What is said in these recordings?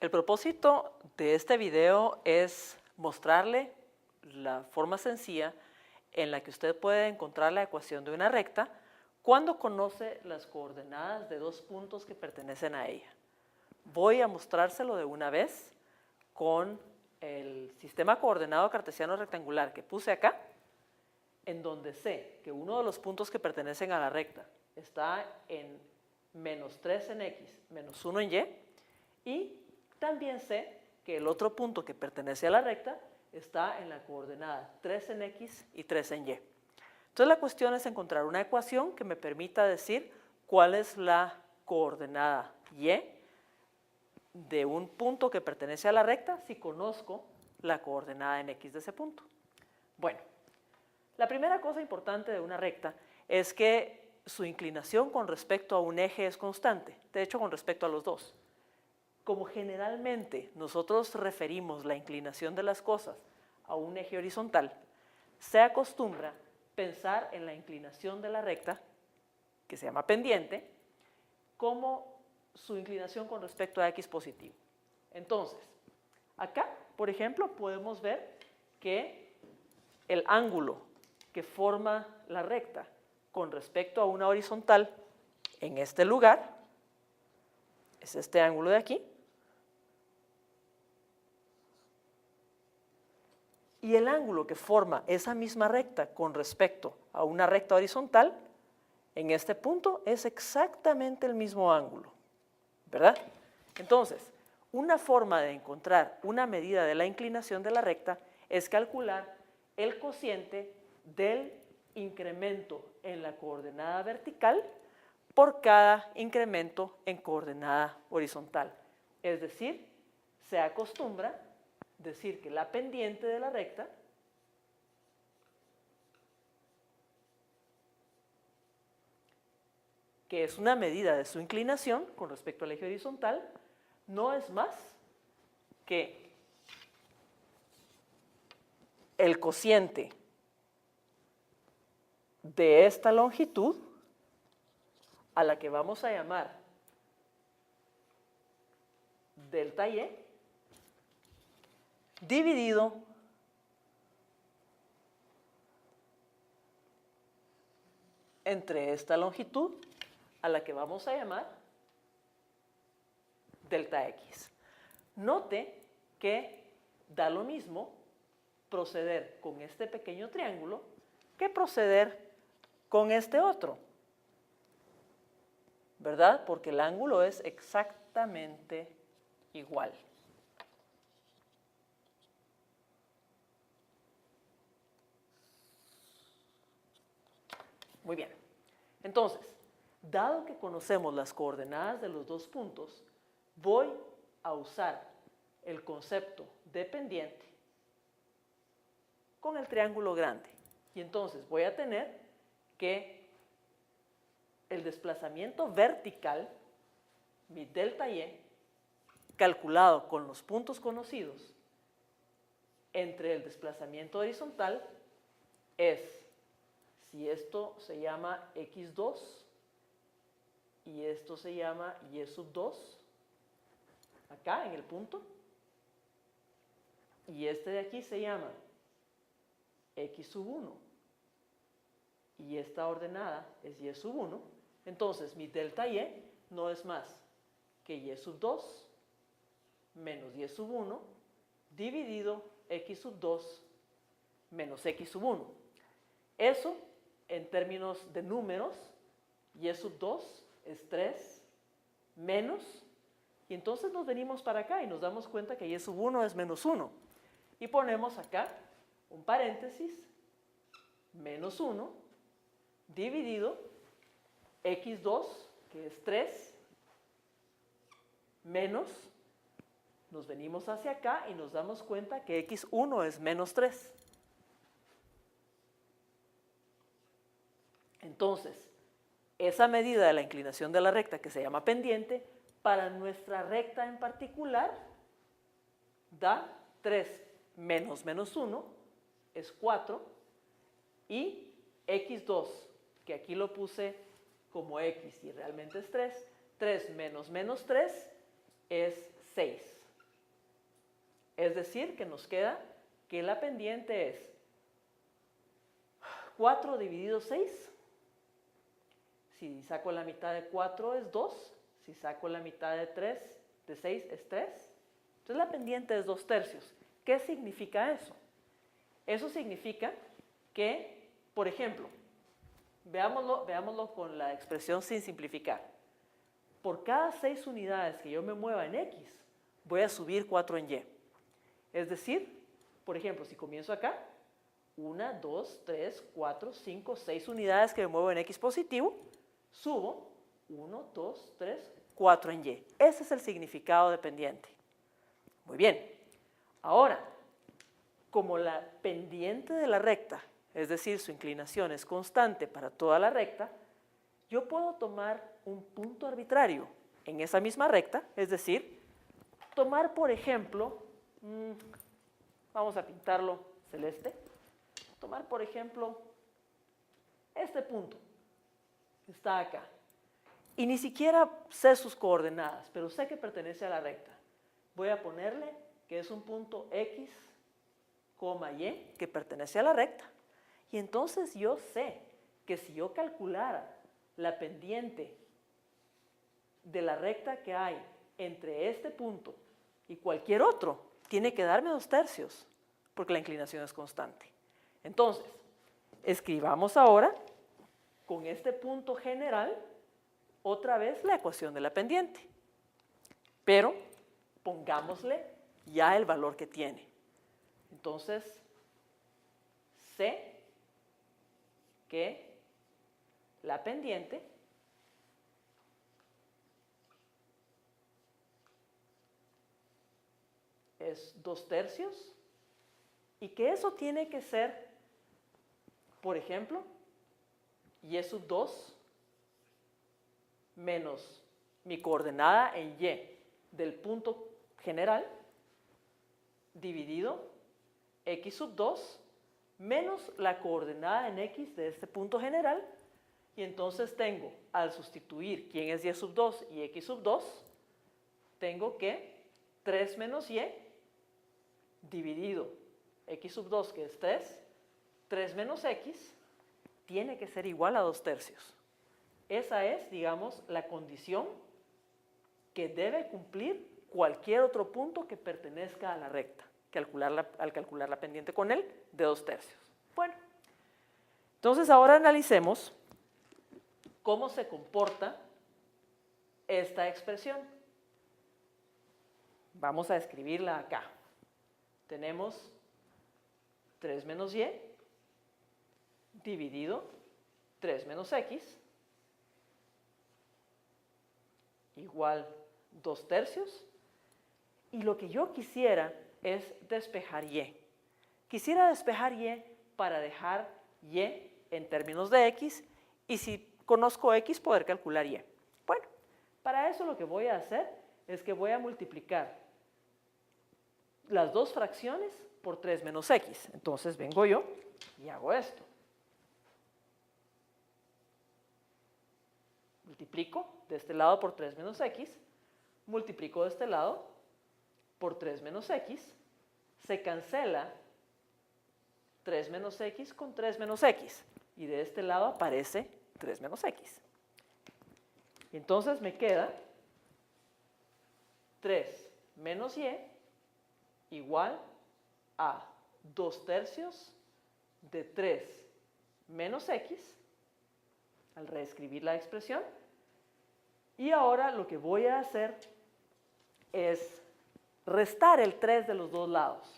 El propósito de este video es mostrarle la forma sencilla en la que usted puede encontrar la ecuación de una recta cuando conoce las coordenadas de dos puntos que pertenecen a ella. Voy a mostrárselo de una vez con el sistema coordenado cartesiano rectangular que puse acá, en donde sé que uno de los puntos que pertenecen a la recta está en menos 3 en x menos 1 en y también sé que el otro punto que pertenece a la recta está en la coordenada 3 en x y 3 en y. Entonces la cuestión es encontrar una ecuación que me permita decir cuál es la coordenada y de un punto que pertenece a la recta si conozco la coordenada en x de ese punto. Bueno, la primera cosa importante de una recta es que su inclinación con respecto a un eje es constante, de hecho con respecto a los dos. Como generalmente nosotros referimos la inclinación de las cosas a un eje horizontal, se acostumbra pensar en la inclinación de la recta, que se llama pendiente, como su inclinación con respecto a x positivo. Entonces, acá, por ejemplo, podemos ver que el ángulo que forma la recta con respecto a una horizontal en este lugar es este ángulo de aquí. Y el ángulo que forma esa misma recta con respecto a una recta horizontal, en este punto es exactamente el mismo ángulo, ¿verdad? Entonces, una forma de encontrar una medida de la inclinación de la recta es calcular el cociente del incremento en la coordenada vertical por cada incremento en coordenada horizontal. Es decir, se acostumbra decir que la pendiente de la recta que es una medida de su inclinación con respecto al eje horizontal, no es más que el cociente de esta longitud a la que vamos a llamar delta y dividido entre esta longitud a la que vamos a llamar delta x. Note que da lo mismo proceder con este pequeño triángulo que proceder con este otro, ¿verdad? Porque el ángulo es exactamente igual. Muy bien. Entonces, dado que conocemos las coordenadas de los dos puntos, voy a usar el concepto de pendiente con el triángulo grande. Y entonces voy a tener que el desplazamiento vertical, mi delta y, calculado con los puntos conocidos entre el desplazamiento horizontal, es, si esto se llama x2 y esto se llama y sub 2, acá en el punto, y este de aquí se llama x sub 1 y esta ordenada es y sub 1, entonces mi delta y no es más que y sub 2 menos y sub 1 dividido x sub 2 menos x sub 1. Eso, en términos de números, y sub 2 es 3 menos, y entonces nos venimos para acá y nos damos cuenta que y sub 1 es menos 1. Y ponemos acá un paréntesis, menos 1, dividido x2, que es 3, menos, nos venimos hacia acá y nos damos cuenta que x1 es menos 3. Entonces, esa medida de la inclinación de la recta que se llama pendiente, para nuestra recta en particular, da 3 menos menos 1, es 4, y x2, que aquí lo puse como x y realmente es 3, 3 menos menos 3 es 6. Es decir, que nos queda que la pendiente es 4 dividido 6. Si saco la mitad de 4 es 2. Si saco la mitad de 6 es 3. Entonces la pendiente es 2/3. ¿Qué significa eso? Eso significa que, por ejemplo, veámoslo con la expresión sin simplificar. Por cada 6 unidades que yo me mueva en X, voy a subir 4 en Y. Es decir, por ejemplo, si comienzo acá, 1, 2, 3, 4, 5, 6 unidades que me muevo en X positivo, subo 1, 2, 3, 4 en Y. Ese es el significado de pendiente. Muy bien. Ahora, como la pendiente de la recta, es decir, su inclinación es constante para toda la recta, yo puedo tomar un punto arbitrario en esa misma recta, es decir, tomar, por ejemplo, vamos a pintarlo celeste, tomar, por ejemplo, este punto que está acá. Y ni siquiera sé sus coordenadas, pero sé que pertenece a la recta. Voy a ponerle que es un punto X, Y, que pertenece a la recta. Y entonces yo sé que si yo calculara la pendiente de la recta que hay entre este punto y cualquier otro, tiene que darme 2/3, porque la inclinación es constante. Entonces, escribamos ahora con este punto general otra vez la ecuación de la pendiente, pero pongámosle ya el valor que tiene. Entonces, sé que la pendiente es 2/3 y que eso tiene que ser, por ejemplo, y sub 2 menos mi coordenada en Y del punto general dividido X sub 2 menos la coordenada en X de este punto general, y entonces tengo, al sustituir quién es Y sub 2 y X sub 2, tengo que 3 menos Y dividido X sub 2, que es 3 menos X, tiene que ser igual a 2/3. Esa es, digamos, la condición que debe cumplir cualquier otro punto que pertenezca a la recta, al calcular la pendiente con él de 2/3. Bueno, entonces ahora analicemos cómo se comporta esta expresión. Vamos a escribirla acá. Tenemos 3 menos Y dividido 3 menos X igual 2/3. Y lo que yo quisiera es despejar Y. Quisiera despejar Y para dejar Y en términos de X, y si conozco X, poder calcular Y. Bueno, para eso lo que voy a hacer es que voy a multiplicar las dos fracciones por 3 menos X. Entonces vengo yo y hago esto. Multiplico de este lado por 3 menos X, multiplico de este lado por 3 menos X, se cancela 3 menos X con 3 menos X, y de este lado aparece 3 menos X. Y entonces me queda 3 menos Y igual a 2/3 de 3 menos X, al reescribir la expresión. Y ahora lo que voy a hacer es restar el 3 de los dos lados.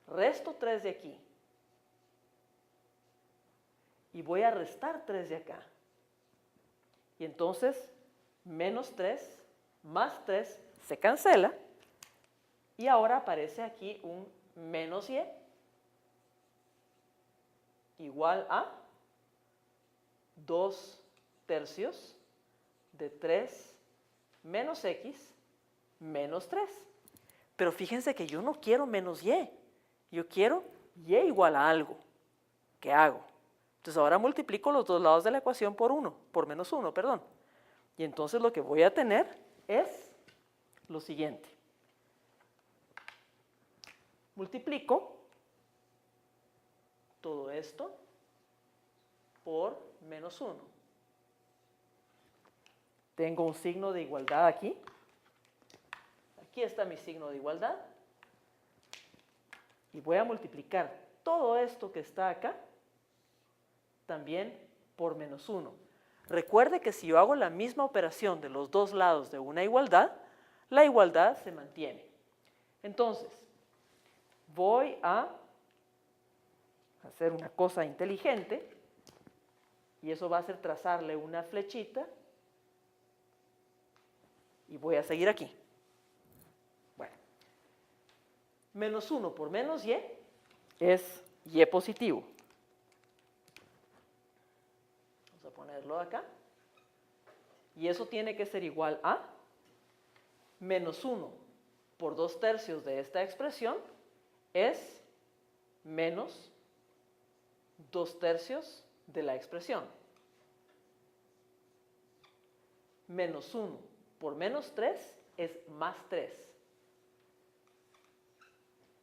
Resto 3 de aquí. Y voy a restar 3 de acá. Y entonces, menos 3 más 3 se cancela. Y ahora aparece aquí un menos Y igual a 2/3 de 3 menos X menos 3. Pero fíjense que yo no quiero menos Y. Yo quiero Y igual a algo. ¿Qué hago? Entonces ahora multiplico los dos lados de la ecuación por menos 1, perdón. Y entonces lo que voy a tener es lo siguiente. multiplico todo esto por menos 1. Tengo un signo de igualdad aquí. Aquí está mi signo de igualdad. Y voy a multiplicar todo esto que está acá también por menos 1. Recuerde que si yo hago la misma operación de los dos lados de una igualdad, la igualdad se mantiene. Entonces, voy a hacer una cosa inteligente y eso va a ser trazarle una flechita y voy a seguir aquí. Bueno, menos 1 por menos y es y positivo. Vamos a ponerlo acá. Y eso tiene que ser igual a menos 1 por 2/3 de esta expresión es menos 2/3 de la expresión. Menos 1 por menos 3 es más 3.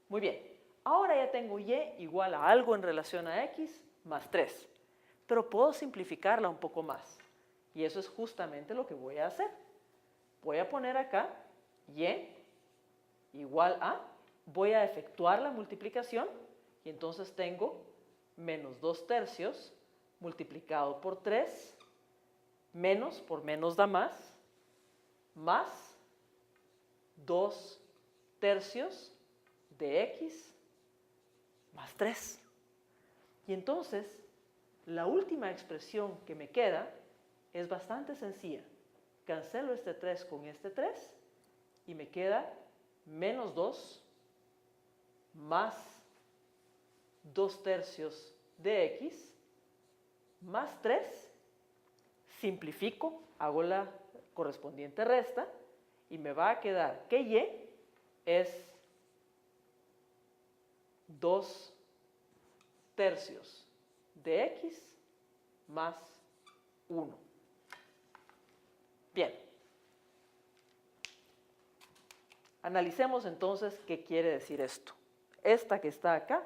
Muy bien, ahora ya tengo y igual a algo en relación a x más 3. Pero puedo simplificarla un poco más. Y eso es justamente lo que voy a hacer. Voy a poner acá y igual a, voy a efectuar la multiplicación y entonces tengo menos 2/3 multiplicado por 3, menos por menos da más 2/3 de x más 3. Y entonces, la última expresión que me queda es bastante sencilla. Cancelo este 3 con este 3 y me queda menos 2 más 2/3 de x más 3. Simplifico, hago la correspondiente resta y me va a quedar que y es 2/3 de x más 1. Bien. Analicemos entonces qué quiere decir esto. Esta que está acá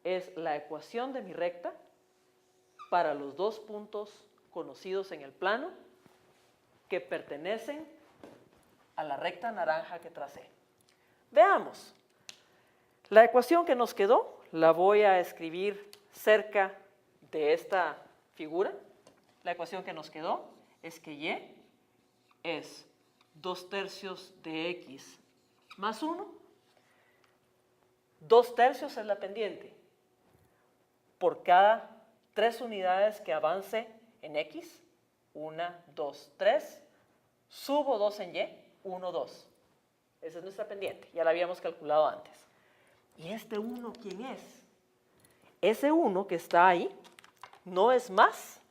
es la ecuación de mi recta para los dos puntos conocidos en el plano que pertenecen a la recta naranja que tracé. Veamos. La ecuación que nos quedó la voy a escribir cerca de esta figura. La ecuación que nos quedó es que y es 2/3 de x más 1. 2/3 es la pendiente. Por cada 3 unidades que avance en x, 1, 2, 3, subo 2 en y, 1, 2. Esa es nuestra pendiente, ya la habíamos calculado antes. ¿Y este 1 quién es? Ese 1 que está ahí no es más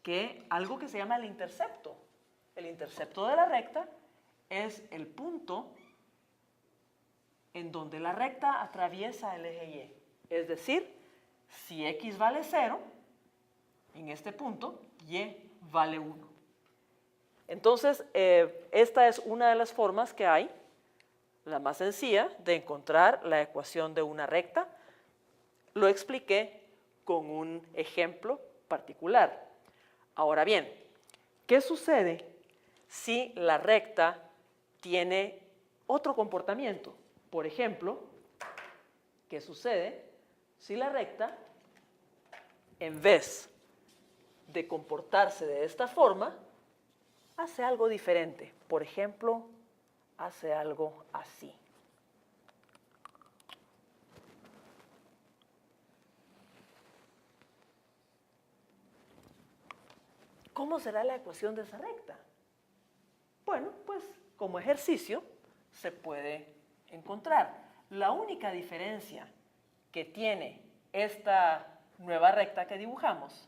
que algo que se llama el intercepto. El intercepto de la recta es el punto en donde la recta atraviesa el eje y. Es decir, si x vale 0, en este punto, y vale 1. Entonces, esta es una de las formas que hay, la más sencilla, de encontrar la ecuación de una recta. Lo expliqué con un ejemplo particular. Ahora bien, ¿qué sucede si la recta tiene otro comportamiento? Por ejemplo, ¿qué sucede si la recta, en vez de comportarse de esta forma, hace algo diferente? Por ejemplo, hace algo así. ¿Cómo será la ecuación de esa recta? Bueno, pues como ejercicio se puede encontrar. La única diferencia que tiene esta nueva recta que dibujamos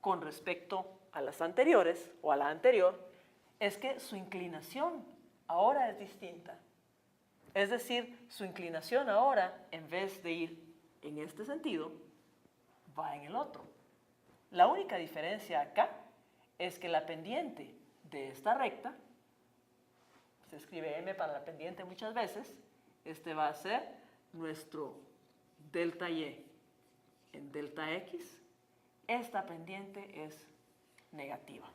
con respecto a las anteriores o a la anterior es que su inclinación ahora es distinta. Es decir, su inclinación ahora, en vez de ir en este sentido, va en el otro. La única diferencia acá es que la pendiente de esta recta, se escribe m para la pendiente muchas veces, Este va a ser nuestro delta Y en delta X. Esta pendiente es negativa.